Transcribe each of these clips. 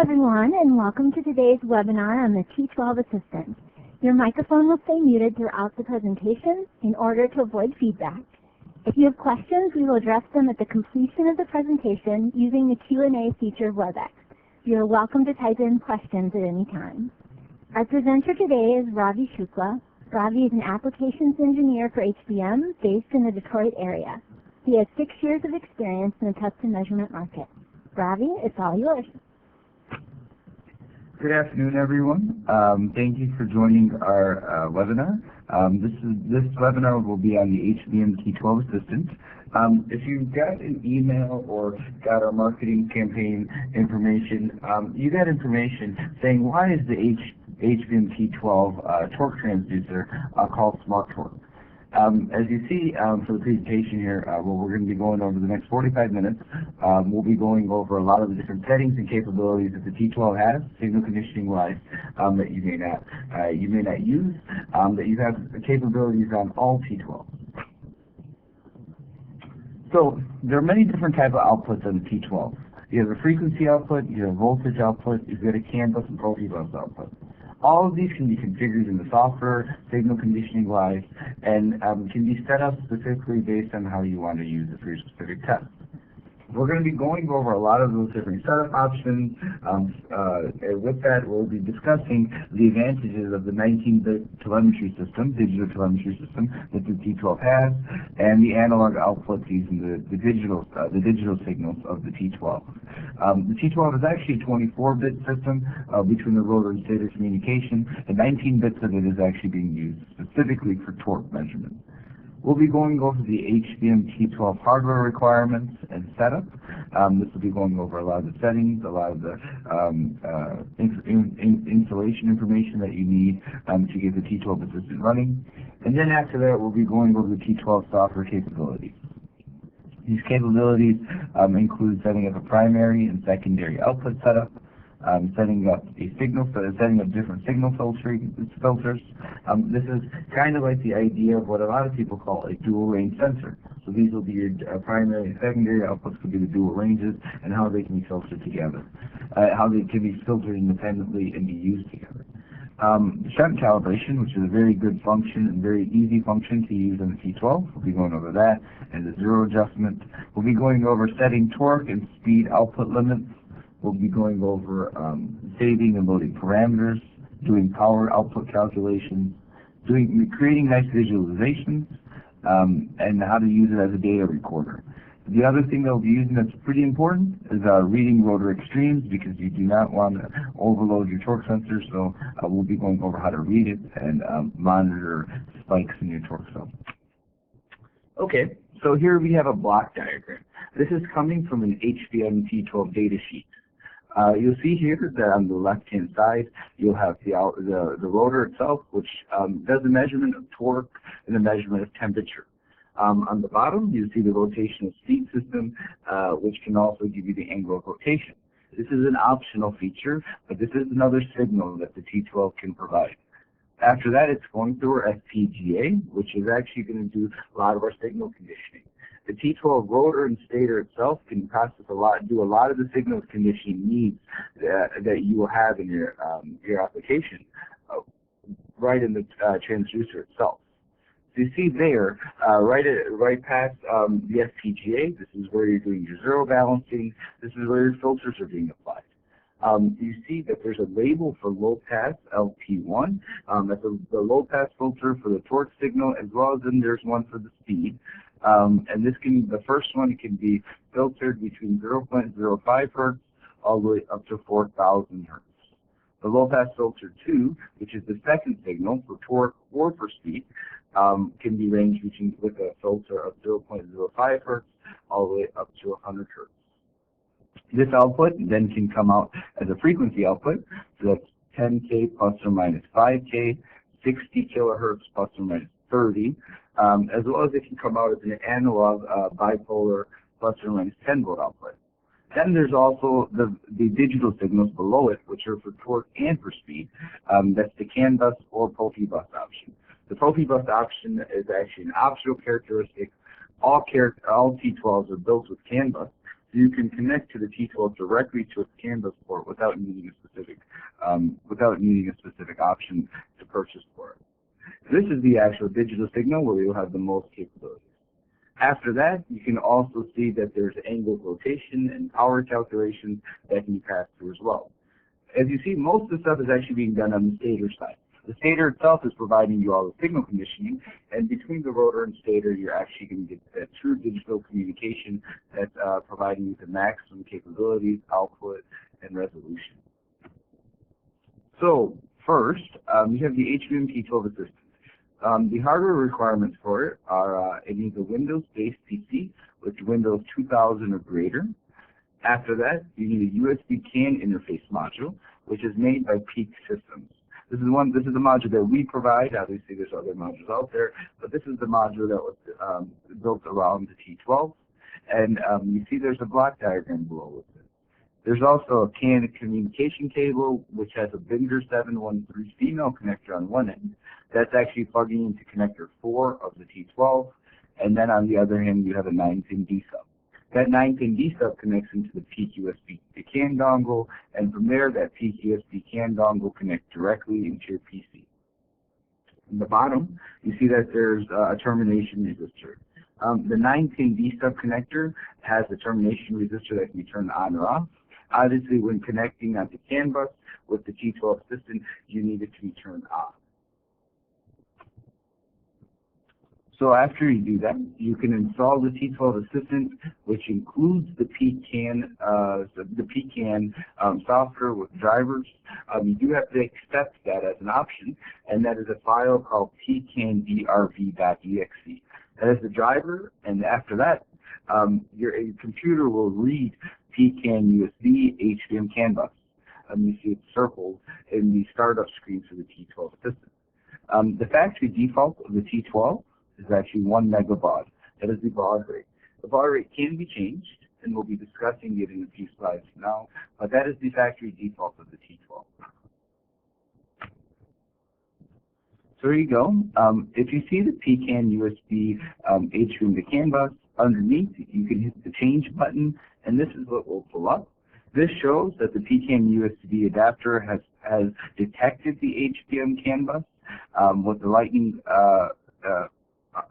everyone, and welcome to today's webinar on the T12 Assistant. Your microphone will stay muted throughout the presentation in order to avoid feedback. If you have questions, we will address them at the completion of the presentation using the Q&A feature of WebEx. You are welcome to type in questions at any time. Our presenter today is Ravi Shukla. Ravi is an applications engineer for HBM based in the Detroit area. He has 6 years of experience in the test and measurement market. Ravi, it's all yours. Good afternoon, everyone. Thank you for joining our webinar. This webinar will be on the HBM T12 Assistant. If you got an email or got our marketing campaign information, you got information saying why is the HBM T12 torque transducer called Smart Torque. As you see for the presentation here, what we're going to be going over the next 45 minutes, we'll be going over a lot of the different settings and capabilities that the T12 has, signal conditioning-wise, that you may not use, that you have capabilities on all T12. So there are many different types of outputs on the T12. You have a frequency output, you have a voltage output, you've got a CAN bus and Profibus output. All of these can be configured in the software, signal conditioning-wise, and can be set up specifically based on how you want to use it for your specific test. We're going to be going over a lot of those different setup options. And with that, we'll be discussing the advantages of the 19-bit telemetry system, digital telemetry system that the T12 has, and the analog output using the digital signals of the T12. The T12 is actually a 24-bit system between the rotor and stator communication, and 19 bits of it is actually being used specifically for torque measurement. We'll be going over the HBM T12 hardware requirements and setup. This will be going over a lot of the settings, a lot of the installation information that you need to get the T12 Assistant running. And then after that, we'll be going over the T12 software capabilities. These capabilities include setting up a primary and secondary output setup, setting up different signal filters. This is kind of like the idea of what a lot of people call a dual range sensor. So these will be your primary and secondary outputs could be the dual ranges and how they can be filtered together, how they can be filtered independently and be used together. Shunt calibration, which is a very good function and very easy function to use in the T12. We'll be going over that, and the zero adjustment. We'll be going over setting torque and speed output limits. We'll be going over saving and loading parameters, doing power output calculations, creating nice visualizations, and how to use it as a data recorder. The other thing that we'll be using that's pretty important is reading rotor extremes, because you do not want to overload your torque sensor, so we'll be going over how to read it and monitor spikes in your torque cell. Okay, so here we have a block diagram. This is coming from an HBM T12 data sheet. You'll see here that on the left-hand side, you'll have the rotor itself, which does the measurement of torque and the measurement of temperature. On the bottom, you see the rotational speed system, which can also give you the angle of rotation. This is an optional feature, but this is another signal that the T12 can provide. After that, it's going through our FPGA, which is actually going to do a lot of our signal conditioning. The T12 rotor and stator itself can do a lot of the signal conditioning needs that you will have in your application right in the transducer itself. So you see there, right past the FPGA, this is where you're doing your zero balancing. This is where your filters are being applied. You see that there's a label for LowPass LP1. That's the low-pass filter for the torque signal, as well as then there's one for the speed. And the first one can be filtered between 0.05 hertz all the way up to 4,000 hertz. The low-pass filter 2, which is the second signal for torque or for speed, can be ranged with a filter of 0.05 hertz all the way up to 100 hertz. This output then can come out as a frequency output, so that's 10K plus or minus 5K, 60 kilohertz plus or minus 30, as well as it can come out as an analog bipolar plus or minus 10 volt output. Then there's also the digital signals below it, which are for torque and for speed. That's the CAN bus or Profibus option. The Profibus option is actually an optional characteristic. All T12s are built with CAN bus, So you can connect to the T12 directly to a CAN bus port without needing a specific option to purchase for it. This is the actual digital signal where you'll have the most capabilities. After that, you can also see that there's angle rotation and power calculations that can be passed through as well. As you see, most of the stuff is actually being done on the stator side. The stator itself is providing you all the signal conditioning, and between the rotor and stator, you're actually going to get that true digital communication that's providing you the maximum capabilities, output, and resolution. So, first, you have the HBM T12 Assistant. The hardware requirements for it are it needs a Windows-based PC with Windows 2000 or greater. After that, you need a USB CAN interface module, which is made by Peak Systems. This is the module that we provide. Obviously, there's other modules out there, but this is the module that was built around the T12. And you see there's a block diagram below with it. There's also a CAN communication cable, which has a Binder 713 female connector on one end. That's actually plugging into connector 4 of the T12. And then on the other hand, you have a 9-pin D-sub. That 9-pin D-sub connects into the Peak USB CAN dongle, and from there, that Peak USB CAN dongle connects directly into your PC. In the bottom, you see that there's a termination resistor. The 9-pin D-sub connector has a termination resistor that can be turned on or off. Obviously, when connecting on the CAN bus with the T12 Assistant, you need it to be turned on. So after you do that, you can install the T12 Assistant, which includes the PCAN software with drivers. You do have to accept that as an option, and that is a file called pcandrv.exe. That is the driver, and after that, your computer will read PCAN USB HBM CAN bus. You see it circled in the startup screen for the T12 Assistant. The factory default of the T12 is actually 1 megabaud. That is the baud rate. The baud rate can be changed, and we'll be discussing it in a few slides from now, but that is the factory default of the T12. So there you go. If you see the PCAN USB HBM to CAN bus, underneath you can hit the change button, and this is what will pull up. This shows that the PCAN USB adapter has detected the HBM CAN bus with the lightning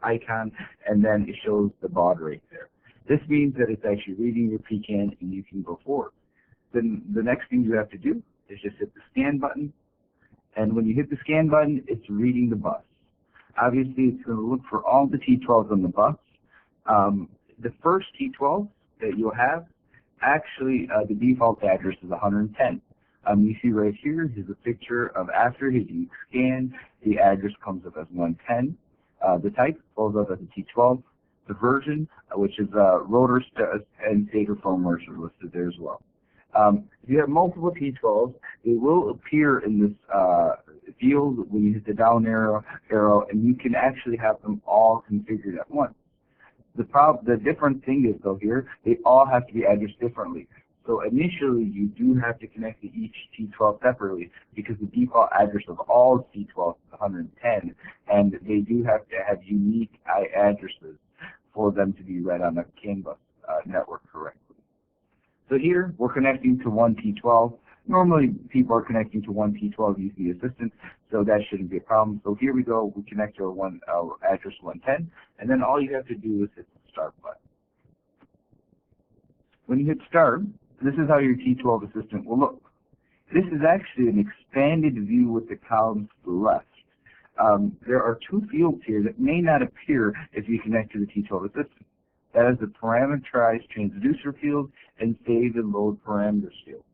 icon, and then it shows the baud rate there. This means that it's actually reading your PCAN and you can go forward. Then the next thing you have to do is just hit the scan button, and when you hit the scan button, it's reading the bus. Obviously, it's going to look for all the T12s on the bus. The first T12 that you'll have, actually the default address is 110. You see right here is a picture of after hitting scan, the address comes up as 110. The type pulls up as a T12. The version, which is rotor and stator firmware, are listed there as well. If you have multiple T12s, they will appear in this field when you hit the down arrow, and you can actually have them all configured at once. The different thing is, though, here, they all have to be addressed differently. So initially, you do have to connect to each T12 separately because the default address of all T12s is 110, and they do have to have unique addresses for them to be read on the CAN bus network correctly. So here, we're connecting to one T12. Normally, people are connecting to one T12 using the Assistant, so that shouldn't be a problem. So here we go. We connect to our address 110, and then all you have to do is hit the Start button. When you hit Start, this is how your T12 Assistant will look. This is actually an expanded view with the columns to the left. There are two fields here that may not appear if you connect to the T12 Assistant. That is the parameterized transducer field and save and load parameters field.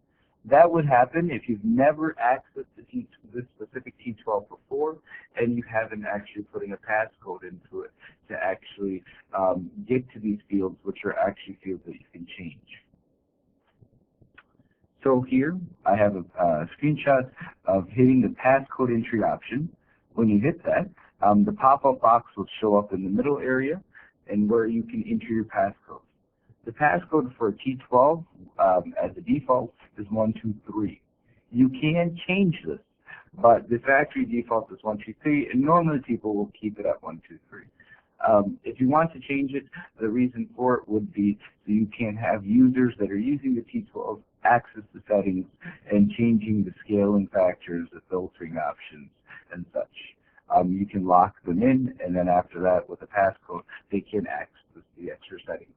That would happen if you've never accessed this specific T12 before and you haven't actually put in a passcode into it to actually get to these fields, which are actually fields that you can change. So here I have a screenshot of hitting the passcode entry option. When you hit that, the pop-up box will show up in the middle area and where you can enter your passcode. The passcode for a T12 as a default is 123. You can change this, but the factory default is 123, and normally people will keep it at 123. If you want to change it, the reason for it would be so you can have users that are using the T12 access the settings and changing the scaling factors, the filtering options, and such. You can lock them in, and then after that, with a passcode, they can access the extra settings.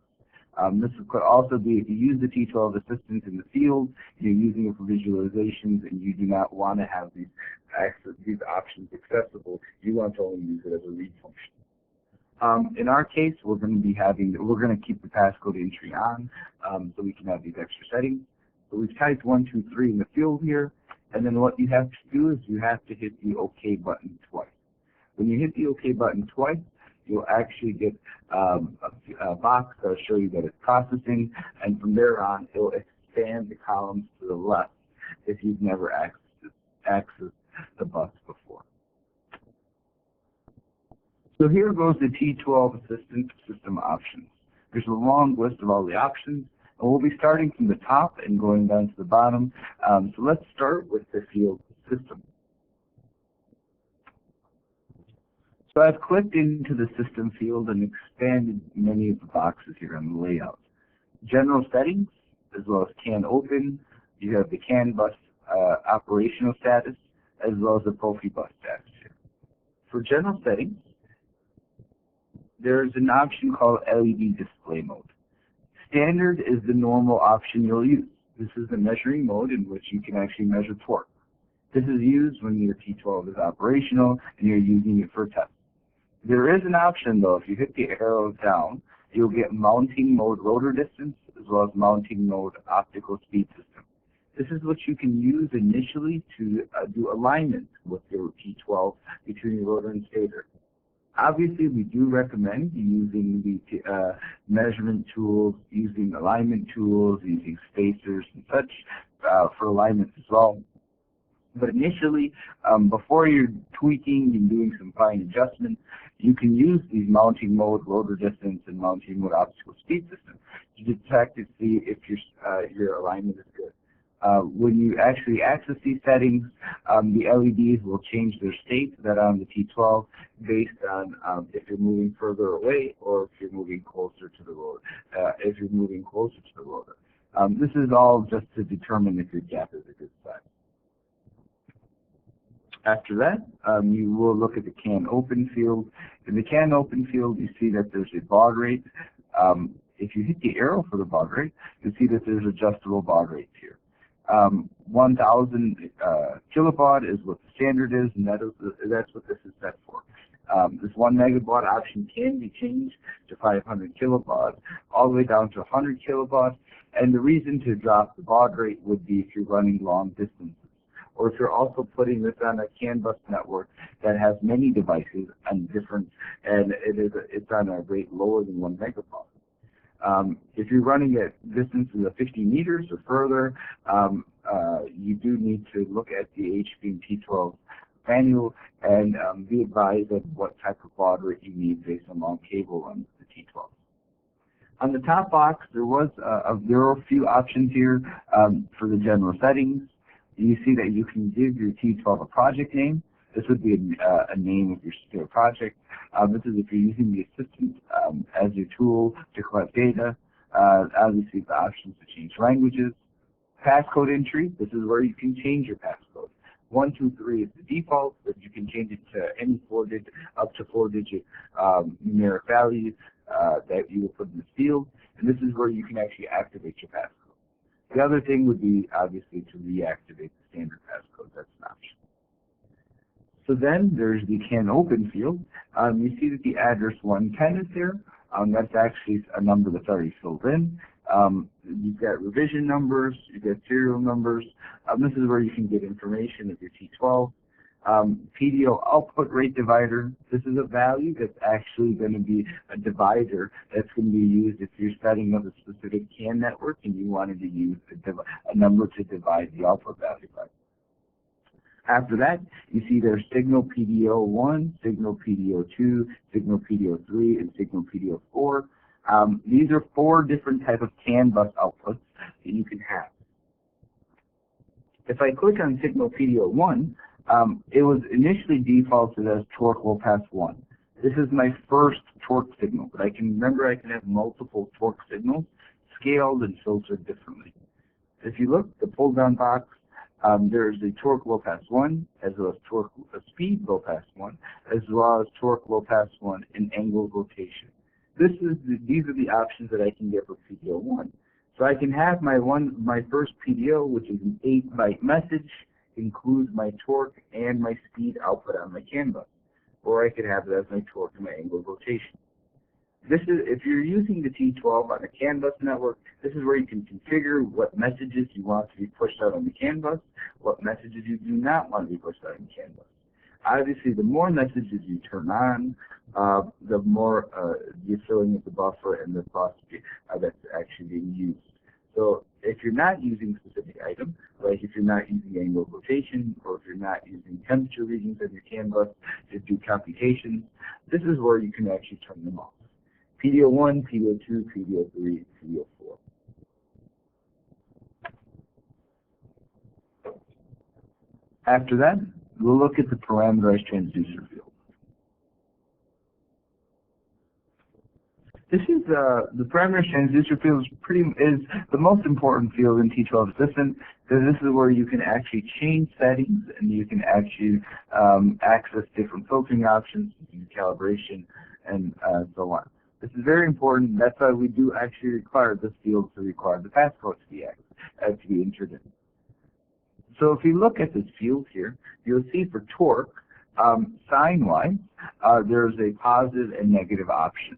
This could also be if you use the T12 Assistant in the field, you're using it for visualizations, and you do not want to have these options accessible. You want to only use it as a read function. In our case, we're going to keep the passcode entry on, so we can have these extra settings. So we've typed 1, 2, 3 in the field here, and then what you have to do is you have to hit the OK button twice. When you hit the OK button twice, you'll actually get a box that will show you that it's processing, and from there on, it'll expand the columns to the left if you've never accessed the bus before. So here goes the T12 Assistant system options. There's a long list of all the options, and we'll be starting from the top and going down to the bottom. So let's start with the field system. So I've clicked into the system field and expanded many of the boxes here on the layout. General settings, as well as CAN open. You have the CAN bus operational status, as well as the Profibus status here. For general settings, there's an option called LED display mode. Standard is the normal option you'll use. This is the measuring mode in which you can actually measure torque. This is used when your T12 is operational and you're using it for tests. There is an option, though, if you hit the arrow down, you'll get mounting mode rotor distance as well as mounting mode optical speed system. This is what you can use initially to do alignment with your T12 between your rotor and stator. Obviously, we do recommend using the measurement tools, using alignment tools, using spacers and such for alignment as well. But initially, before you're tweaking and doing some fine adjustments, you can use these mounting mode rotor distance and mounting mode optical speed system to detect to see if your alignment is good. When you actually access these settings, the LEDs will change their state that on the T12 based on if you're moving further away or if you're moving closer to the rotor. This is all just to determine if your gap is a good size. After that, you will look at the CAN open field. In the CAN open field, you see that there's a baud rate. If you hit the arrow for the baud rate, you'll see that there's adjustable baud rates here. 1,000 kilobaud is what the standard is, and that's what this is set for. This 1 megabaud option can be changed to 500 kilobaud, all the way down to 100 kilobaud. And the reason to drop the baud rate would be if you're running long distances, or if you're also putting this on a CAN bus network that has many devices and it's on a rate lower than 1 megabaud. If you're running at distances of 50 meters or further, you do need to look at the HBM T12 manual and be advised of what type of baud rate you need based on long cable on the T12. On the top box, there are a few options here for the general settings. You see that you can give your T12 a project name. This would be a name of your project. This is if you're using the assistant as your tool to collect data. Obviously, the options to change languages. Passcode entry. This is where you can change your passcode. 1, 2, 3 is the default, but you can change it to any up to 4-digit numeric value that you will put in the field. And this is where you can actually activate your passcode. The other thing would be, obviously, to reactivate the standard passcode. That's an option. So then there's the CAN open field. You see that the address 110 is there. That's actually a number that's already filled in. You've got revision numbers, you've got serial numbers. This is where you can get information of your T12. PDO output rate divider. This is a value that's actually going to be a divider that's going to be used if you're setting up a specific CAN network and you wanted to use a number to divide the output value by. After that, you see there's signal PDO1, signal PDO2, signal PDO3, and signal PDO4. These are 4 different types of CAN bus outputs that you can have. If I click on signal PDO1, it was initially defaulted as torque LowPass 1. This is my first torque signal, but I can have multiple torque signals scaled and filtered differently. If you look, the pull-down box, there's a torque low-pass 1, as well as torque speed low-pass 1, as well as torque low-pass 1 in angle rotation. These are the options that I can get for PDO 1. So I can have my first PDO, which is an 8-byte message, includes my torque and my speed output on my CAN bus. Or I could have it as my torque and my angle of rotation. If you're using the T12 on a CAN bus network, this is where you can configure what messages you want to be pushed out on the CAN bus, what messages you do not want to be pushed out on the CAN bus. Obviously, the more messages you turn on, the more you're filling up the buffer and the process that's actually being used. So if you're not using a specific item, like if you're not using angle of rotation, or if you're not using temperature readings of your CAN bus to do computations, this is where you can actually turn them off. PDO 1, PDO 2, PDO 3, PDO 4. After that, we'll look at the parameterized transducer field. This is the parameterized transducer field is the most important field in T12 Assistant, because this is where you can actually change settings and you can actually access different filtering options, calibration, and so on. This is very important. That's why we do actually require this field to require the passcode to be entered in. So if you look at this field here, you'll see for torque, sign-wise, there's a positive and negative option.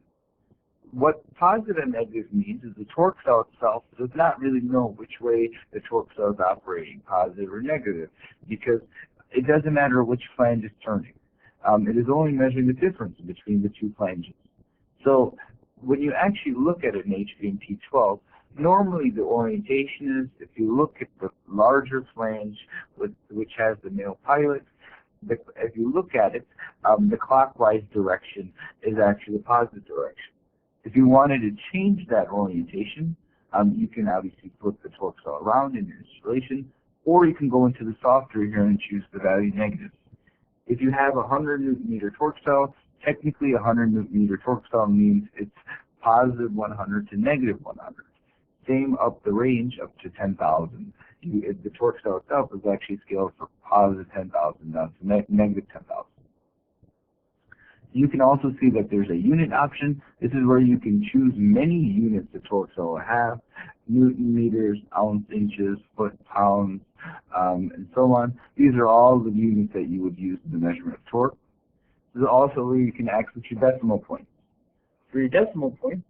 What positive and negative means is the torque cell itself does not really know which way the torque cell is operating, positive or negative, because it doesn't matter which flange is turning. It is only measuring the difference between the two flanges. So when you actually look at an HBM T12, normally the orientation is, if you look at the larger flange, which has the male pilot, if you look at it, the clockwise direction is actually the positive direction. If you wanted to change that orientation, you can obviously flip the torque cell around in your installation, or you can go into the software here and choose the value negative. If you have a 100 Nm torque cell, technically a 100 Nm torque cell means it's positive 100 to negative 100. Same up the range up to 10,000. The torque cell itself is actually scaled from positive 10,000 down to negative 10,000. You can also see that there's a unit option. This is where you can choose many units the torque cell will have: Newton meters, ounce, inches, foot, pounds, and so on. These are all the units that you would use in the measurement of torque. This is also where you can access your decimal points. For your decimal point,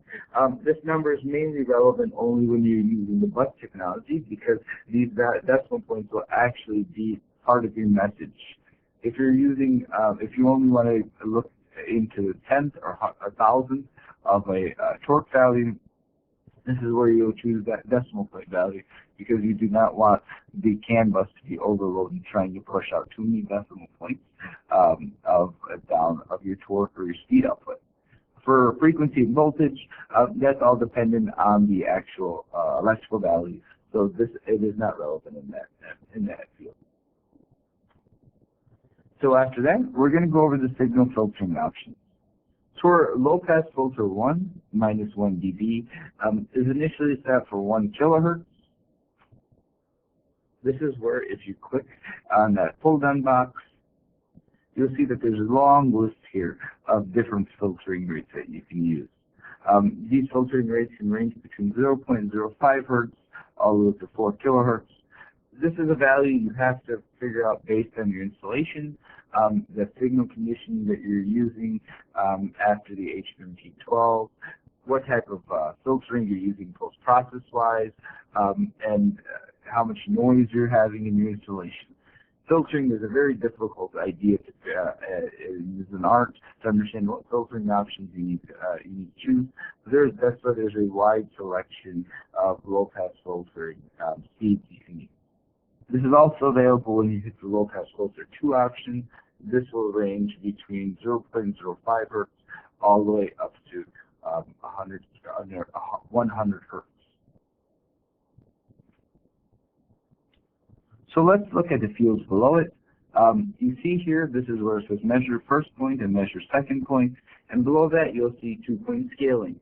this number is mainly relevant only when you're using the bus technology, because these decimal points will actually be part of your message. If you're using, if you only want to look into the tenth or a thousandth of a torque value, this is where you'll choose that decimal point value, because you do not want the CAN bus to be overloaded trying to push out too many decimal points of your torque or your speed output. For frequency and voltage, that's all dependent on the actual electrical value, so it is not relevant in that field. So after that, we're going to go over the signal filtering options. For low-pass filter 1, -1 dB, is initially set for 1 kilohertz. This is where, if you click on that pull-down box, you'll see that there's a long list here of different filtering rates that you can use. These filtering rates can range between 0.05 hertz all the way up to 4 kilohertz. This is a value you have to figure out based on your installation, the signal conditioning that you're using after the HBM T12, what type of filtering you're using post-process-wise, and how much noise you're having in your installation. Filtering is a very difficult idea to use an art to understand what filtering options you need to choose. That's why there's a wide selection of low-pass filtering speeds you can use. This is also available when you hit the low-pass filter 2 option. This will range between 0.05 hertz all the way up to 100 hertz. So let's look at the fields below it. You see here, this is where it says measure first point and measure second point, and below that you'll see 2-point scaling.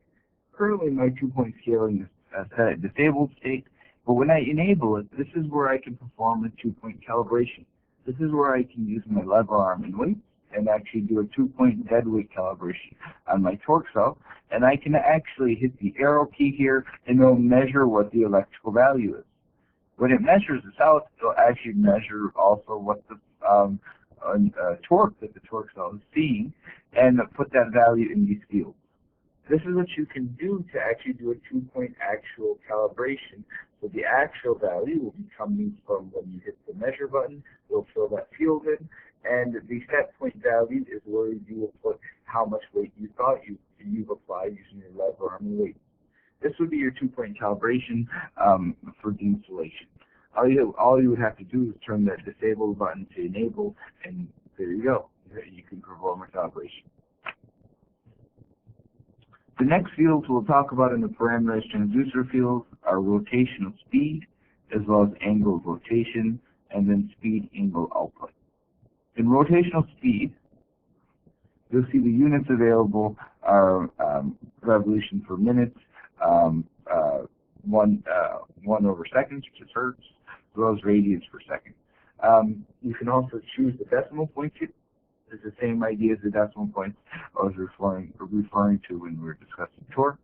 Currently my 2-point scaling is set at disabled state, but when I enable it, this is where I can perform a 2-point calibration. This is where I can use my lever arm and weights and actually do a 2-point deadweight calibration on my torque cell, and I can actually hit the arrow key here and it'll measure what the electrical value is. When it measures this out, it'll actually measure also what the torque that the torque cell is seeing and put that value in these fields. This is what you can do to actually do a 2-point actual calibration. So the actual value will be coming from when you hit the measure button. You'll fill that field in, and the set point value is where you will put how much weight you thought you've applied using your lever arm and weight. This would be your 2-point calibration for the installation. All you would have to do is turn that disable button to enable, and there you go. You can perform a calibration. The next fields we'll talk about in the parameterized transducer fields are rotational speed, as well as angle of rotation, and then speed angle output. In rotational speed, you'll see the units available are revolution per minute, 1 over seconds, which is hertz, as well as radians per second. You can also choose the decimal point. It's the same idea as the decimal points I was referring to when we were discussing torque,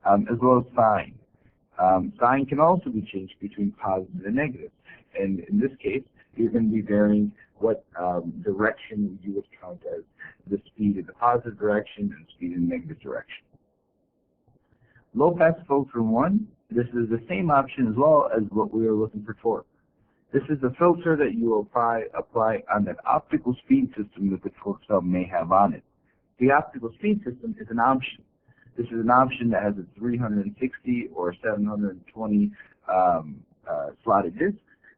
as well as sign. Sign can also be changed between positive and negative, and in this case, you're going to be varying what direction you would count as the speed in the positive direction and speed in the negative direction. Low-pass filter 1, this is the same option as well as what we are looking for torque. This is the filter that you will apply on that optical speed system that the torque cell may have on it. The optical speed system is an option. This is an option that has a 360 or 720 slotted disc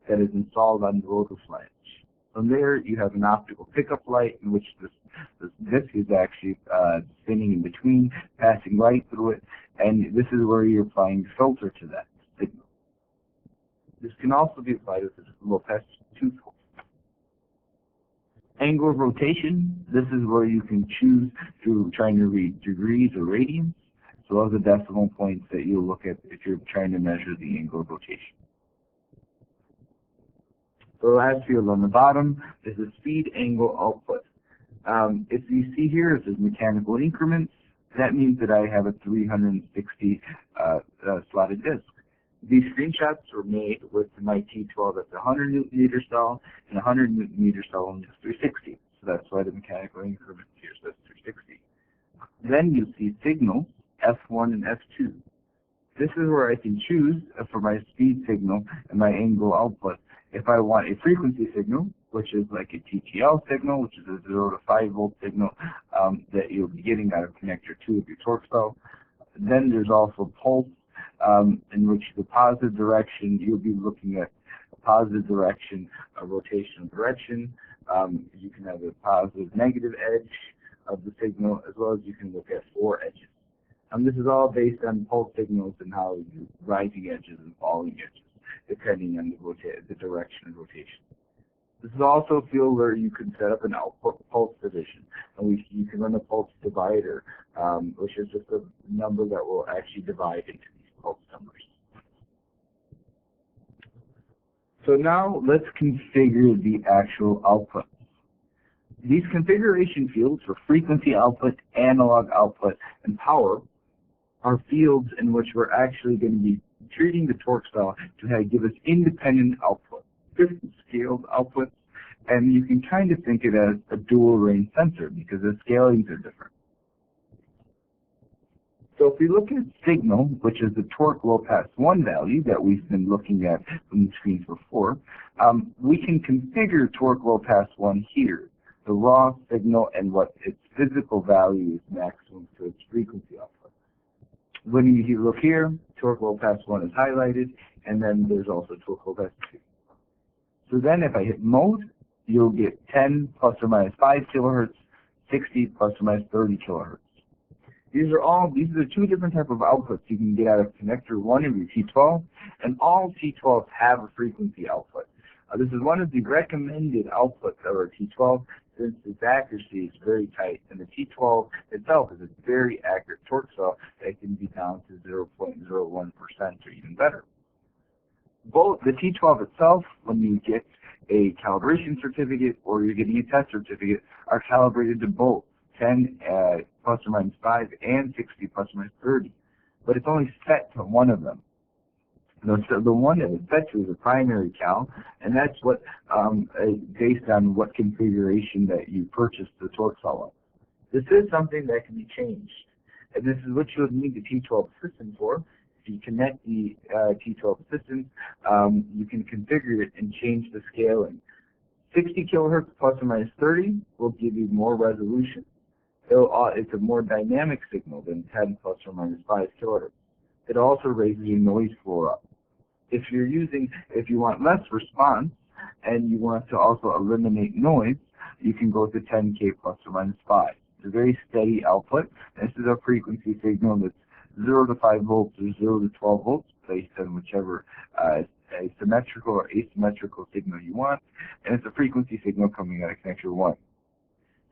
that is installed on the rotor flange. From there, you have an optical pickup light in which this disc is actually spinning in between, passing light through it, and this is where you're applying the filter to that signal. This can also be applied with this LowPass tool. Angle of rotation, this is where you can choose to trying to read degrees or radians, as well as the decimal points that you'll look at if you're trying to measure the angle of rotation. The last field on the bottom is the speed angle output. If you see here, it says mechanical increments. That means that I have a 360 slotted disc. These screenshots were made with my T12 that's 100 Newton meter cell and 100 Newton meter cell and 360. So that's why the mechanical increment here says 360. Then you see signals, F1 and F2. This is where I can choose for my speed signal and my angle output. If I want a frequency signal, which is like a TTL signal, which is a 0 to 5 volt signal that you'll be getting out of connector 2 of your torque cell. Then there's also pulse, in which the positive direction, you'll be looking at a positive direction, a rotational direction. You can have a positive negative edge of the signal, as well as you can look at 4 edges. This is all based on pulse signals and how you rising edges and falling edges, depending on the direction of rotation. This is also a field where you can set up an output pulse division, and you can run a pulse divider, which is just a number that will actually divide into these pulse numbers. So now let's configure the actual output. These configuration fields for frequency output, analog output, and power are fields in which we're actually going to be treating the torque cell to give us independent output, different scaled outputs, and you can kind of think it as a dual range sensor because the scalings are different. So if we look at signal, which is the torque LowPass 1 value that we've been looking at from the screens before, we can configure torque LowPass 1 here, the raw signal and what its physical value is maximum to its frequency output. When you look here, torque LowPass 1 is highlighted, and then there's also torque LowPass 2. So then if I hit mode, you'll get 10 plus or minus 5 kilohertz, 60 plus or minus 30 kilohertz. These are 2 different types of outputs you can get out of connector 1 of your T12, and all T12s have a frequency output. This is one of the recommended outputs of our T12 since its accuracy is very tight, and the T12 itself is a very accurate torque cell that can be down to 0.01% or even better. Both the T12 itself, when you get a calibration certificate or you're getting a test certificate, are calibrated to both 10 plus or minus 5 and 60 plus or minus 30, but it's only set to one of them. The one that it's set to is a primary cal, and that's what based on what configuration that you purchased the torque cell of. This is something that can be changed, and this is what you'll need the T12 Assistant for. If you connect the T12 Assistant, you can configure it and change the scaling. 60 kilohertz plus or minus 30 will give you more resolution. It's a more dynamic signal than 10 plus or minus 5 kilohertz. It also raises your noise floor up. If you want less response and you want to also eliminate noise, you can go to 10K plus or minus 5. It's a very steady output. This is a frequency signal that's 0 to 5 volts or 0 to 12 volts based on whichever symmetrical or asymmetrical signal you want, and it's a frequency signal coming out of connector 1.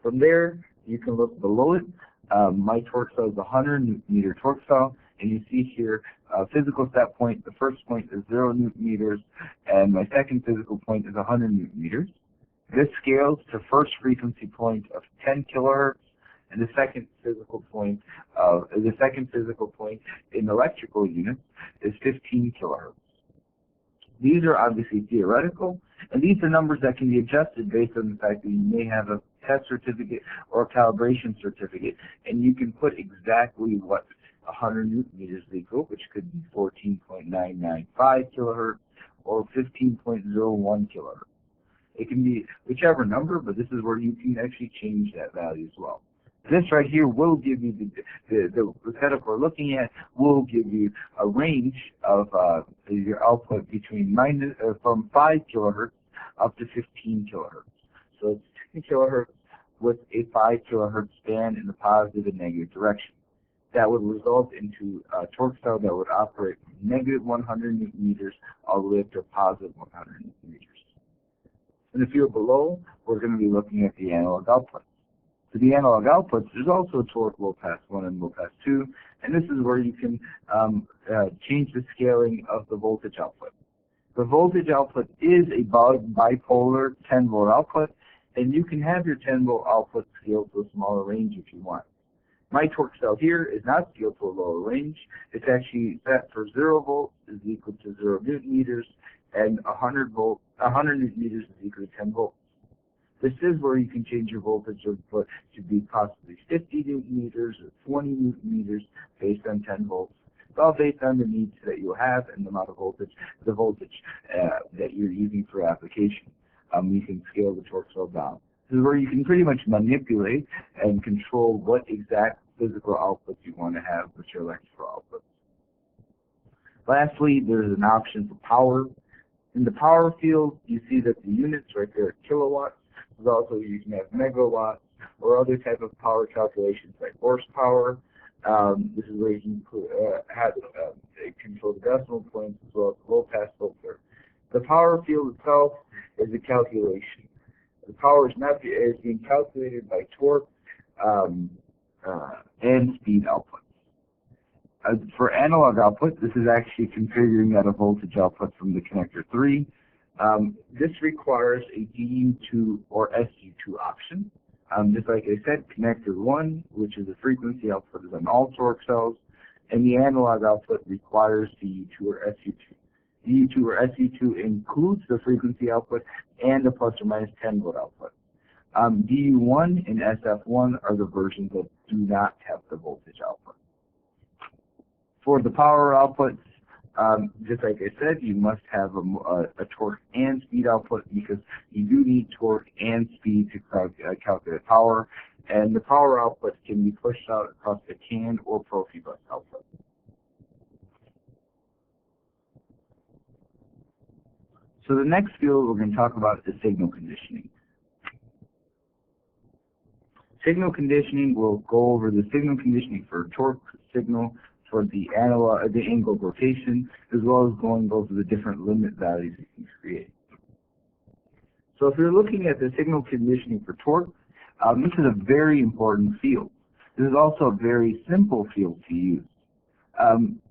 From there, you can look below it. My torque cell is a 100 newton meter torque cell, and you see here physical set point. The first point is 0 newton meters, and my second physical point is 100 newton meters. This scales to first frequency point of 10 kilohertz, and the second physical point in electrical units is 15 kilohertz. These are obviously theoretical, and these are numbers that can be adjusted based on the fact that you may have a test certificate or a calibration certificate, and you can put exactly what 100 newton meters is equal, which could be 14.995 kilohertz or 15.01 kilohertz. It can be whichever number, but this is where you can actually change that value as well. This right here will give you the setup we're looking at will give you a range of your output between from 5 kilohertz up to 15 kilohertz. So it's 10 kilohertz with a 5 kilohertz span in the positive and negative direction. That would result into a torque cell that would operate from negative 100 newton meters all the way up to positive 100 newton meters. In the field below, we're going to be looking at the analog outputs. For the analog outputs, there's also a torque LowPass 1 and LowPass 2, and this is where you can change the scaling of the voltage output. The voltage output is a bipolar 10-volt output, and you can have your 10-volt output scaled to a smaller range if you want. My torque cell here is not scaled to a lower range. It's actually set for 0 volts is equal to 0 newton meters, and 100 newton meters is equal to 10 volts. This is where you can change your voltage output to be possibly 50 newton meters or 20 newton meters based on 10 volts. It's all based on the needs that you have and the amount of voltage, that you're using for application. You can scale the torque cell down. This is where you can pretty much manipulate and control what exact physical outputs you want to have with your electrical outputs. Lastly, there's an option for power. In the power field, you see that the units right there are kilowatts. There's also, you can have megawatts or other type of power calculations like horsepower. This is where you can control the decimal points as well as the low-pass filter. The power field itself is a calculation. The power is being calculated by torque and speed outputs. For analog output, this is actually configuring out a voltage output from the connector 3. This requires a DU2 or SU2 option. Just like I said, connector 1, which is the frequency output, is on all torque cells, and the analog output requires DU2 or SU2. DU2 or SU2 includes the frequency output and the plus or minus 10 volt output. DU1 and SF1 are the versions that do not have the voltage output. For the power outputs, just like I said, you must have a torque and speed output because you do need torque and speed to calculate power, and the power output can be pushed out across the CAN or Profibus output. So the next field we're going to talk about is signal conditioning. Signal conditioning, we'll go over the signal conditioning for a torque signal, for the analog, the angle of rotation, as well as going over the different limit values you can create. So if you're looking at the signal conditioning for torque, this is a very important field. This is also a very simple field to use.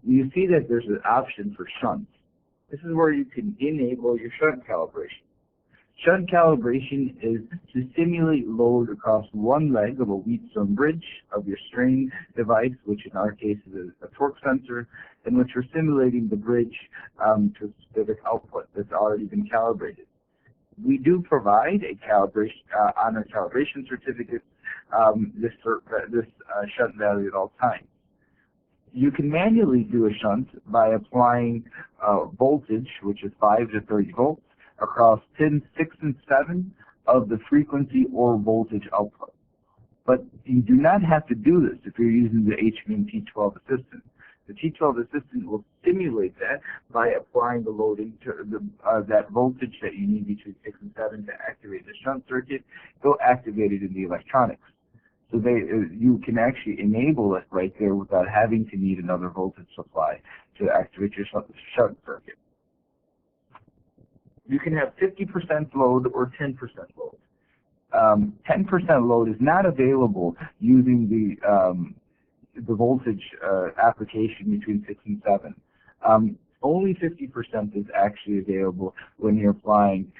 You see that there's an option for shunts. This is where you can enable your shunt calibration. Shunt calibration is to simulate load across one leg of a Wheatstone bridge of your strain device, which in our case is a torque sensor, in which we're simulating the bridge to a specific output that's already been calibrated. We do provide a calibration on our calibration certificates this shunt value at all times. You can manually do a shunt by applying voltage, which is 5 to 30 volts, across pins 6 and 7 of the frequency or voltage output. But you do not have to do this if you're using the HBM T12 Assistant. The T12 Assistant will simulate that by applying the loading to that voltage that you need between 6 and 7 to activate the shunt circuit. It'll activate it in the electronics. So you can actually enable it right there without having to need another voltage supply to activate your shunt circuit. You can have 50% load or 10% load. 10% load is not available using the voltage application between 6 and 7. Only 50% is actually available when you're applying,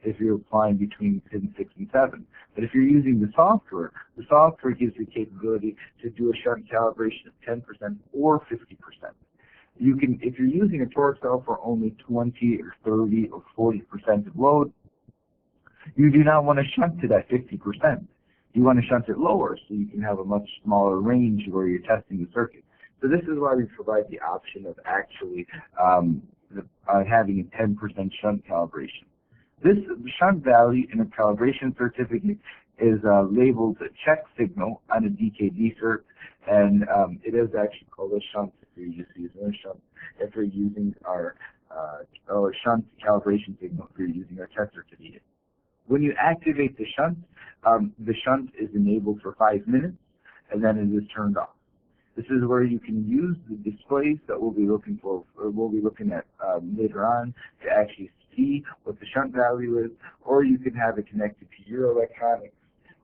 if you're applying between pins 6 and 7. But if you're using the software gives you the capability to do a shunt calibration of 10% or 50%. You can, if you're using a torque cell for only 20 or 30 or 40% of load, you do not want to shunt to that 50%. You want to shunt it lower so you can have a much smaller range where you're testing the circuit. So this is why we provide the option of actually having a 10% shunt calibration. This shunt value in a calibration certificate is labeled a check signal on a DKD cert, and it is actually called a shunt if you're just using a shunt. If you're using our shunt calibration signal, if you're using our test certificate. When you activate the shunt is enabled for 5 minutes, and then it is turned off. This is where you can use the displays that we'll be looking for, or we'll be looking at later on, to actually see what the shunt value is, or you can have it connected to your electronics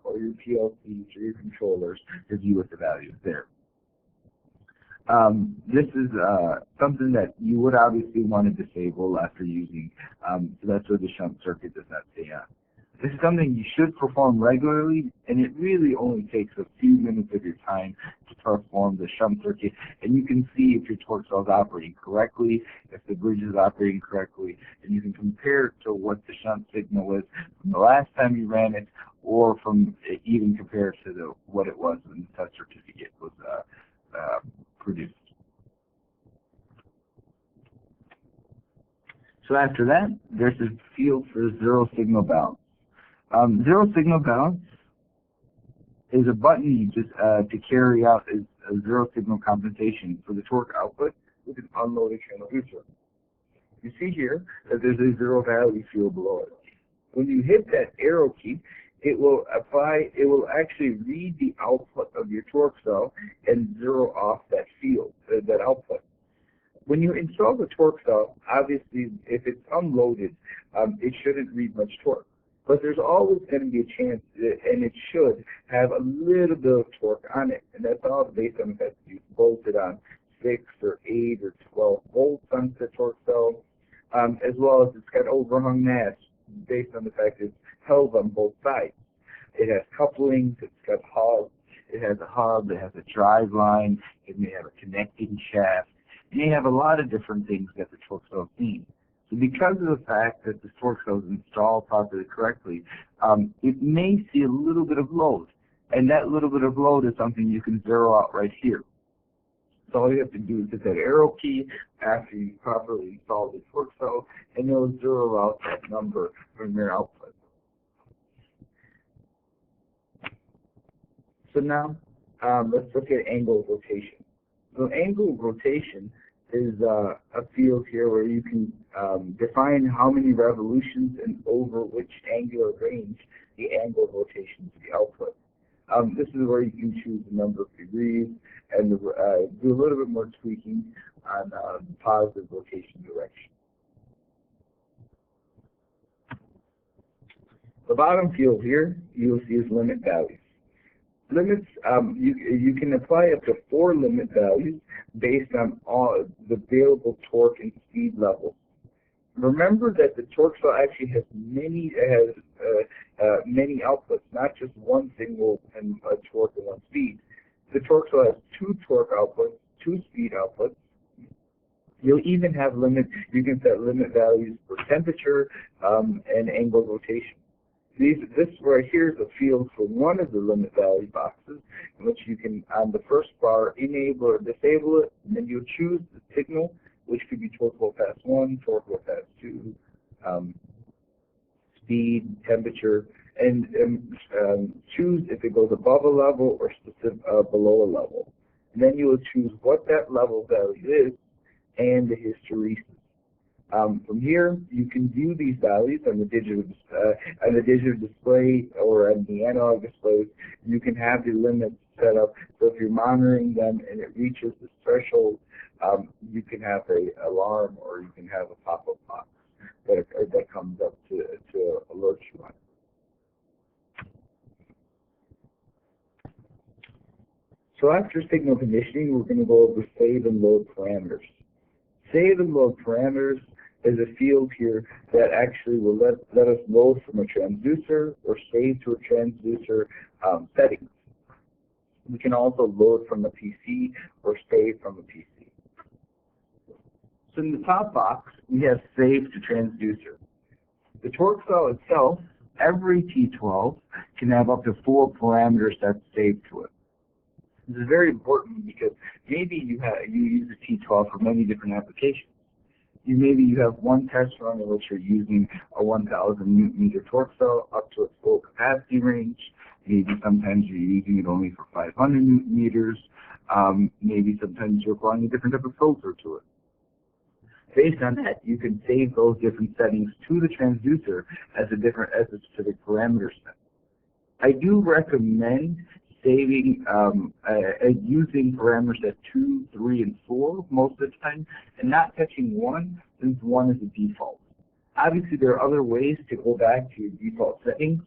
or your PLCs or your controllers to view what the value is there. This is something that you would obviously want to disable after using, so that's where the shunt circuit does not stay on. This is something you should perform regularly, and it really only takes a few minutes of your time to perform the shunt circuit, and you can see if your torque cell is operating correctly, if the bridge is operating correctly, and you can compare it to what the shunt signal was from the last time you ran it, or from even compare it to what it was when the test certificate was produced. So after that, there's a field for zero signal balance. Zero signal balance is a button you just to carry out a zero signal compensation for the torque output with an unloaded transducer. You see here that there's a zero value field below it. When you hit that arrow key, it will actually read the output of your torque cell and zero off that field, that output. When you install the torque cell, obviously if it's unloaded, it shouldn't read much torque. But there's always going to be a chance, and it should have a little bit of torque on it, and that's all based on the fact that you bolted on 6 or 8 or 12 volts on the torque cell, as well as it's got overhung mass based on the fact that it's held on both sides. It has couplings, it's got hubs, it has a hub, it has a drive line, it may have a connecting shaft, it may have a lot of different things that the torque cell needs. So because of the fact that the torque cell is installed properly correctly, it may see a little bit of load. And that little bit of load is something you can zero out right here. So all you have to do is hit that arrow key after you properly install the torque cell, and it'll zero out that number from your output. So now, let's look at angle of rotation. So angle of rotation is a field here where you can define how many revolutions and over which angular range the angle of rotation to the output. This is where you can choose the number of degrees and do a little bit more tweaking on the positive rotation direction. The bottom field here, you'll see is limit values. Limits, you can apply up to 4 limit values based on all the available torque and speed levels. Remember that the torque cell actually has many outputs, not just one single and torque and one speed. The torque cell has 2 torque outputs, 2 speed outputs. You'll even have you can set limit values for temperature and angle rotation. This right here is a field for one of the limit value boxes, in which you can, on the first bar, enable or disable it, and then you'll choose the signal, which could be torque LowPass 1, torque LowPass 2, speed, temperature, and choose if it goes above a level or below a level. And then you will choose what that level value is and the hysteresis. From here, you can view these values on the digital display or on the analog displays. You can have the limits set up so if you're monitoring them and it reaches the threshold, you can have an alarm or you can have a pop-up box that comes up to alert you on it. So after signal conditioning, we're going to go over save and load parameters. Save and load parameters is a field here that actually will let us load from a transducer or save to a transducer settings. We can also load from a PC or save from a PC. So in the top box, we have save to transducer. The torque cell itself, every T12 can have up to 4 parameters that's saved to it. This is very important because maybe you use a T12 for many different applications. Maybe you have one test run in which you're using a 1,000 newton meter torque cell up to its full capacity range. Maybe sometimes you're using it only for 500 newton meters. Maybe sometimes you're applying a different type of filter to it. Based on that, you can save those different settings to the transducer as a specific parameter set. I do recommend saving using parameters at 2, 3, and 4 most of the time, and not touching 1, since 1 is a default. Obviously, there are other ways to go back to your default settings,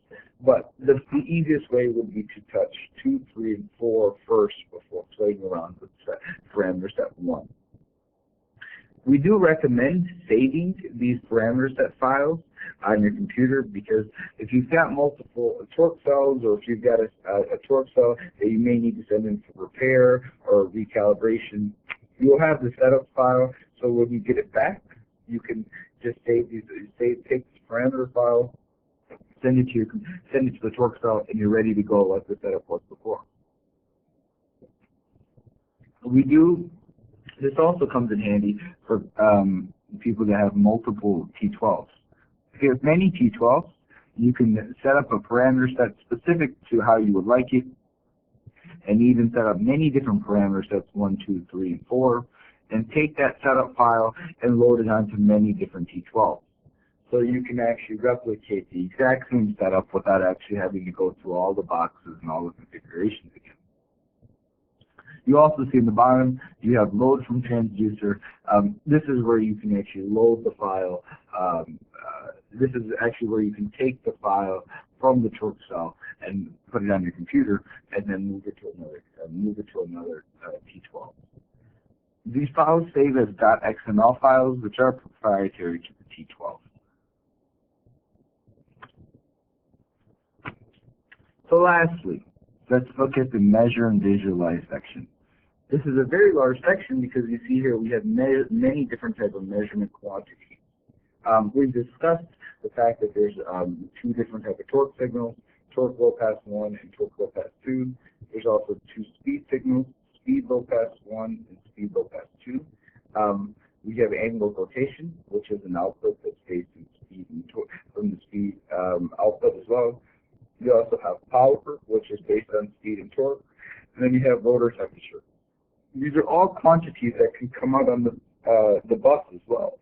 but the easiest way would be to touch 2, 3, and 4 first before playing around with parameter set 1. We do recommend saving these parameter set files on your computer because if you've got multiple torque cells or if you've got a torque cell that you may need to send in for repair or recalibration, you'll have the setup file, so when you get it back, you can just take this parameter file, send it to the torque cell, and you're ready to go like the setup was before. This also comes in handy for people that have multiple T12s. If you have many T12s, you can set up a parameter set specific to how you would like it, and even set up many different parameter sets, 1, 2, 3, and 4, and take that setup file and load it onto many different T12s. So you can actually replicate the exact same setup without actually having to go through all the boxes and all the configurations again. You also see in the bottom, you have load from transducer. This is where you can actually load the file. This is actually where you can take the file from the torque cell and put it on your computer, and then move it to another T12. These files save as .xml files, which are proprietary to the T12. So lastly, let's look at the measure and visualize section. This is a very large section because you see here we have many different types of measurement quantities. We've discussed the fact that there's 2 different types of torque signals, torque LowPass 1 and torque LowPass 2. There's also 2 speed signals, speed LowPass 1 and speed LowPass 2. We have angle rotation, which is an output that's based on speed and from the speed output as well. You also have power, which is based on speed and torque, and then you have rotor temperature. These are all quantities that can come out on the bus as well.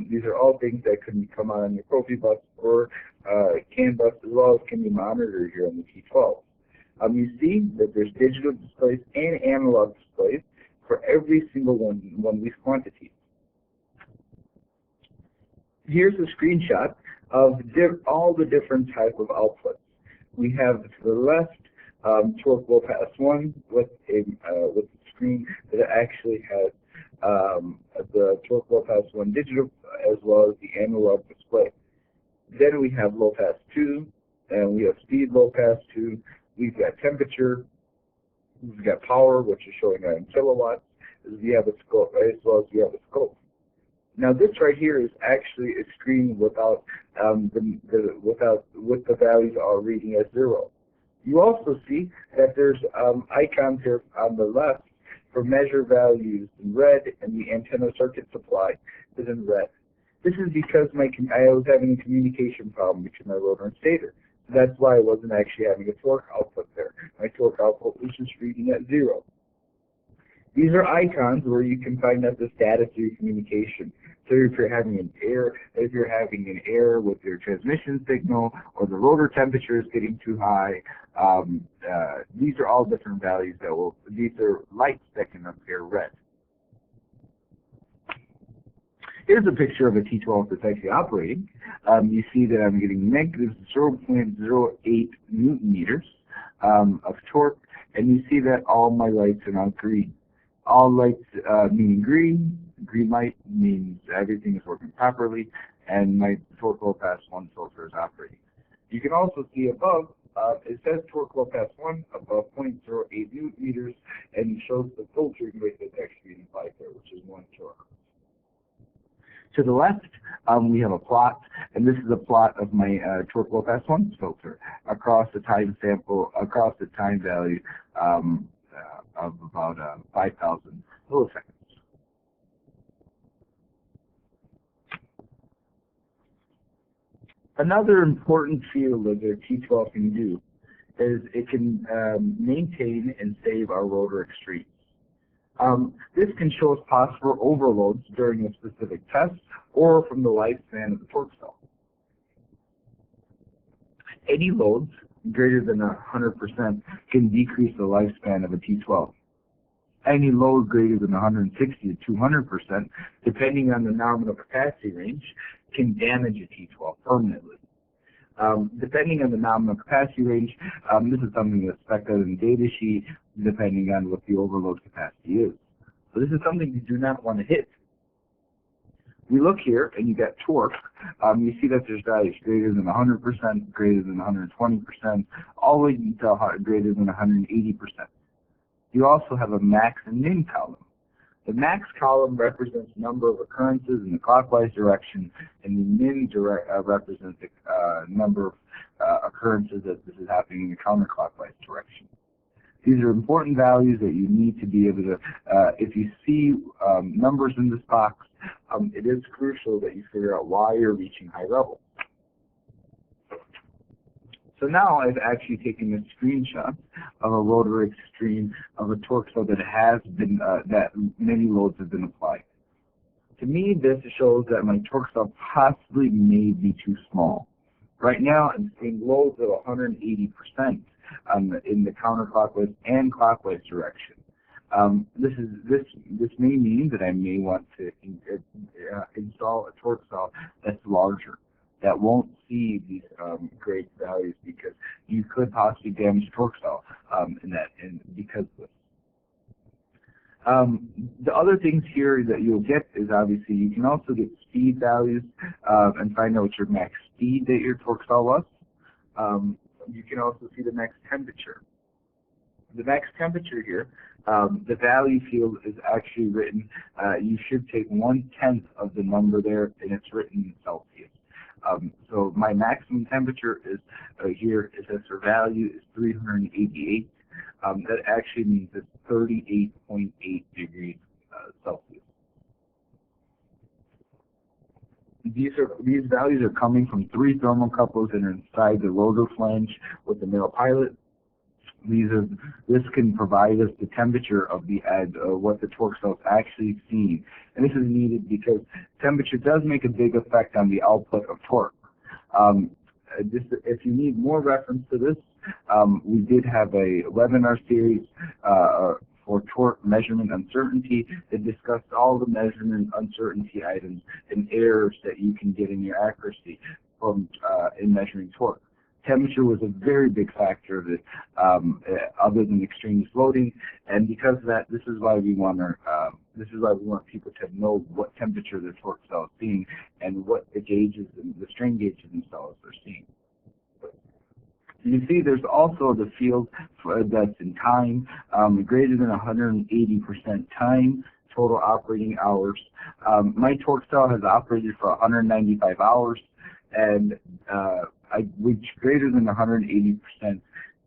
These are all things that can come out on your Profi bus or CAN bus as well as can be monitored here on the T12. You see that there's digital displays and analog displays for every single one of these quantities. Here's a screenshot of all the different type of outputs. We have to the left torque LowPass 1 with a screen that actually has the torque LowPass 1 digital as well as the analog display. Then we have LowPass 2, and we have speed LowPass 2. We've got temperature. We've got power, which is showing 9 kilowatts. We have a scope, as well as we have a scope. Now this right here is actually a screen without with the values all reading as 0. You also see that there's icons here on the left for measure values in red, and the antenna circuit supply is in red. This is because I was having a communication problem between my rotor and stator. That's why I wasn't actually having a torque output there. My torque output was just reading at 0. These are icons where you can find out the status of your communication. So if you're having an error, with your transmission signal, or the rotor temperature is getting too high, these are all different values these are lights that can appear red. Here's a picture of a T12 that's actually operating. You see that I'm getting negative 0.08 Newton meters of torque, and you see that all my lights are now green. All lights meaning green. Green light means everything is working properly, and my torque LowPass 1 filter is operating. You can also see above, it says torque LowPass 1 above 0.08 Newton meters, and it shows the filtering rate that's actually being applied there, which is 1 kilohertz. To the left, we have a plot, and this is a plot of my torque LowPass 1 filter across the time value of about 5,000 milliseconds. Another important field that the T12 can do is it can maintain and save our rotor extremes. This can show us possible overloads during a specific test or from the lifespan of the torque cell. Any loads greater than 100% can decrease the lifespan of a T12. Any load greater than 160 to 200%, depending on the nominal capacity range, can damage a T12 permanently. Depending on the nominal capacity range, this is something that's spec'd out in the data sheet, depending on what the overload capacity is. So this is something you do not want to hit. We look here, and you got torque. You see that there's values greater than 100%, greater than 120%, all the way until greater than 180%. You also have a max and min column. The max column represents number of occurrences in the clockwise direction, and the min represents the number of occurrences that this is happening in the counterclockwise direction. These are important values that you need to be able to, if you see numbers in this box, it is crucial that you figure out why you're reaching high levels. So now I've actually taken a screenshot of a rotor extreme of a torque cell that has been, that many loads have been applied. To me, this shows that my torque cell possibly may be too small. Right now, I'm seeing loads of 180% in the counterclockwise and clockwise direction. This may mean that I may want to install a torque cell that's larger, that won't see these great values, because you could possibly damage the torque cell because of this. The other things here that you'll get is obviously you can also get speed values and find out what your max speed that your torque cell was. You can also see the max temperature. The max temperature here, the value field is actually written, you should take 1/10 of the number there, and it's written in Celsius. So my maximum temperature is here, it says for value is 388. That actually means it's 38.8 degrees Celsius. These values are coming from 3 thermocouples that are inside the rotor flange with the male pilot. This can provide us the temperature of what the torque cell is actually seeing. And this is needed because temperature does make a big effect on the output of torque. If you need more reference to this, we did have a webinar series for torque measurement uncertainty that discussed all the measurement uncertainty items and errors that you can get in your accuracy. from in measuring torque. Temperature was a very big factor of it, other than extreme loading, and because of that, this is why we want people to know what temperature their torque cell is seeing and what the gauges and the strain gauges themselves are seeing. You can see there's also the field that's in time, greater than 180% time, total operating hours. My torque cell has operated for 195 hours, and I reached greater than 180%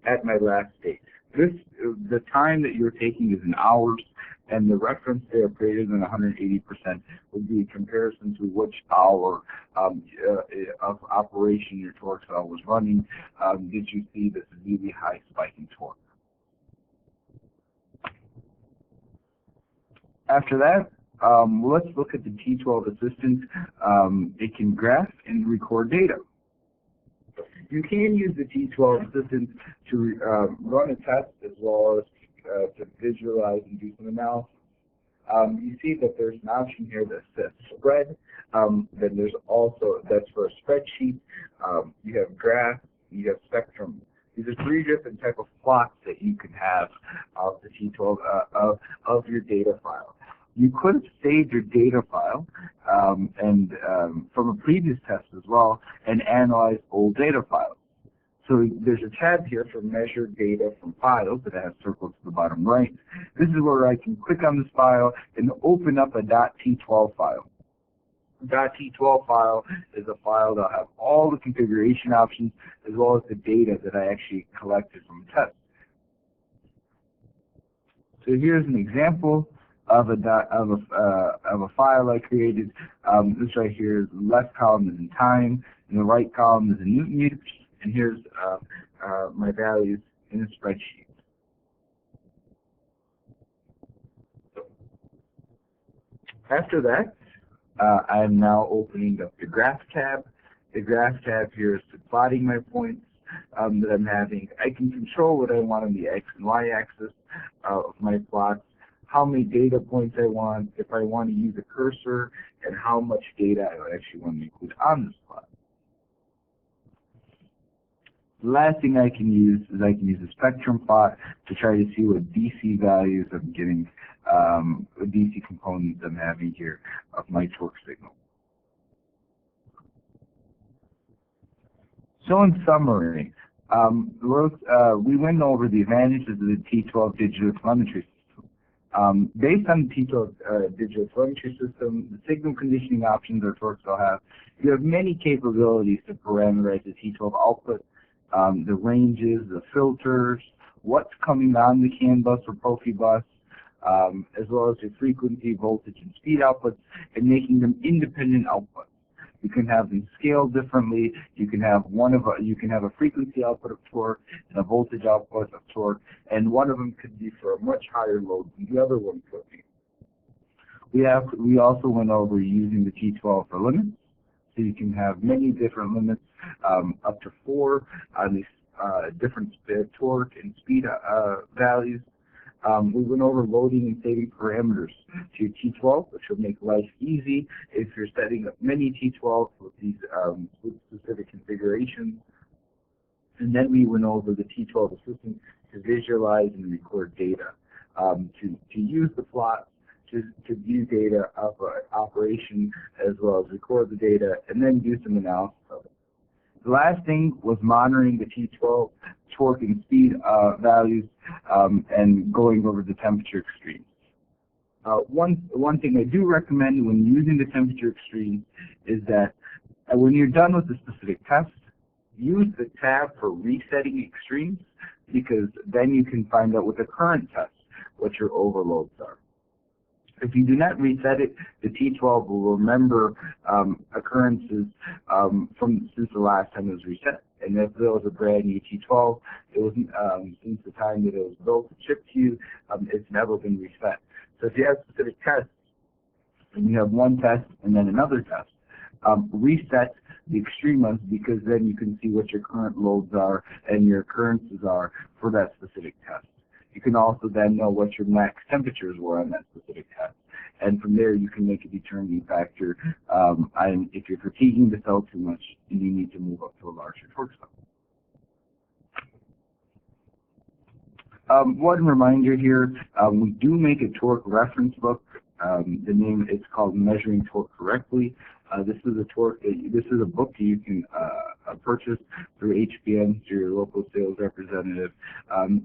at my last state. The time that you're taking is in hours, and the reference there greater than 180% would be a comparison to which hour of operation your torque cell was running. Did you see this really high spike in torque? After that, let's look at the T12 Assistant. It can graph and record data. You can use the T12 Assistant to run a test as well as to visualize and do some analysis. You see that there's an option here that says spread. Then there's also, that's for a spreadsheet. You have graph, you have spectrum. These are three different type of plots that you can have of the T12 of your data file. You could have saved your data file from a previous test as well and analyzed old data files. So there's a tab here for measure data from files that has circled to the bottom right. This is where I can click on this file and open up a .T12 file. .T12 file is a file that'll have all the configuration options as well as the data that I actually collected from a test. So here's an example of a file I created. This right here is the left column is in time, and the right column is in Newton meters. And here's my values in a spreadsheet. After that, I am now opening up the Graph tab. The Graph tab here is for plotting my points that I'm having. I can control what I want on the X and Y axis of my plots, how many data points I want, if I want to use a cursor, and how much data I actually want to include on this plot. The last thing I can use is I can use a spectrum plot to try to see what DC values I'm getting, what DC components I'm having here of my torque signal. So in summary, we went over the advantages of the T12 digital telemetry system. Based on the T12 digital telemetry system, the signal conditioning options our torque cell have, you have many capabilities to parameterize the T12 output. The ranges, the filters, what's coming on the CAN bus or Profibus, as well as the frequency, voltage, and speed outputs, and making them independent outputs. You can have them scaled differently. You can have a frequency output of torque and a voltage output of torque, and one of them could be for a much higher load than the other one could be. We also went over using the T12 for limits. So you can have many different limits, up to 4 on these different torque and speed values. We went over loading and saving parameters to your T12, which will make life easy if you're setting up many T12s with these with specific configurations. And then we went over the T12 Assistant to visualize and record data, to use the plots, to view data of operation as well as record the data and then do some analysis of it. The last thing was monitoring the T12 torque and speed values and going over the temperature extremes. One thing I do recommend when using the temperature extremes is that when you're done with the specific test, use the tab for resetting extremes, because then you can find out with the current test what your overloads are. If you do not reset it, the T12 will remember occurrences since the last time it was reset. And if there was a brand new T12, it was since the time that it was built and shipped to you, it's never been reset. So if you have specific tests, and you have one test and then another test, reset the extreme ones, because then you can see what your current loads are and your occurrences are for that specific test. you can also then know what your max temperatures were on that specific test. And from there, you can make a determining factor on if you're fatiguing the cell too much and you need to move up to a larger torque cell. One reminder here, we do make a torque reference book. The name is called Measuring Torque Correctly. This is a book you can purchase through HBM, through your local sales representative.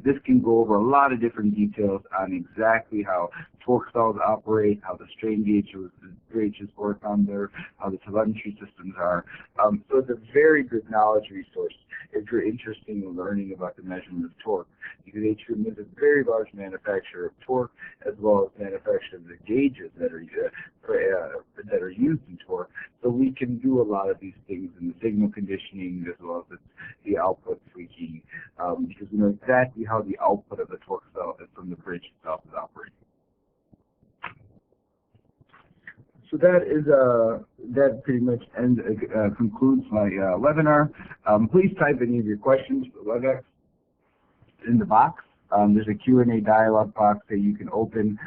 This can go over a lot of different details on exactly how torque cells operate, how the strain gauges work on there, how the telemetry systems are. So it's a very good knowledge resource if you're interested in learning about the measurement of torque, because HBM is a very large manufacturer of torque as well as manufacturer of the gauges that are used in torque. So we can do a lot of these things in the signal conditioning as well as the output tweaking, because we know exactly how the output of the torque cell from the bridge itself is operating. So that pretty much concludes my webinar. Please type any of your questions for WebEx in the box. There's a Q&A dialog box that you can open.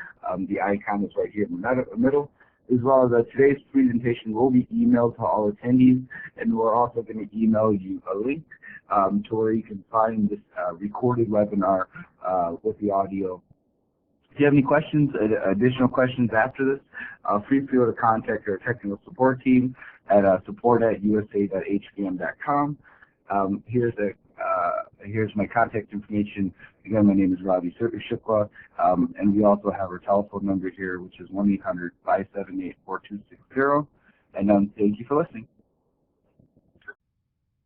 The icon is right here in the middle. As well as today's presentation will be emailed to all attendees, and we're also going to email you a link to where you can find this recorded webinar with the audio. If you have any questions, additional questions after this, feel free to contact our technical support team at support@usa.hbm.com. Here's my contact information. Again, my name is Ravi Shukla, and we also have our telephone number here, which is 1-800-578-4260. And thank you for listening.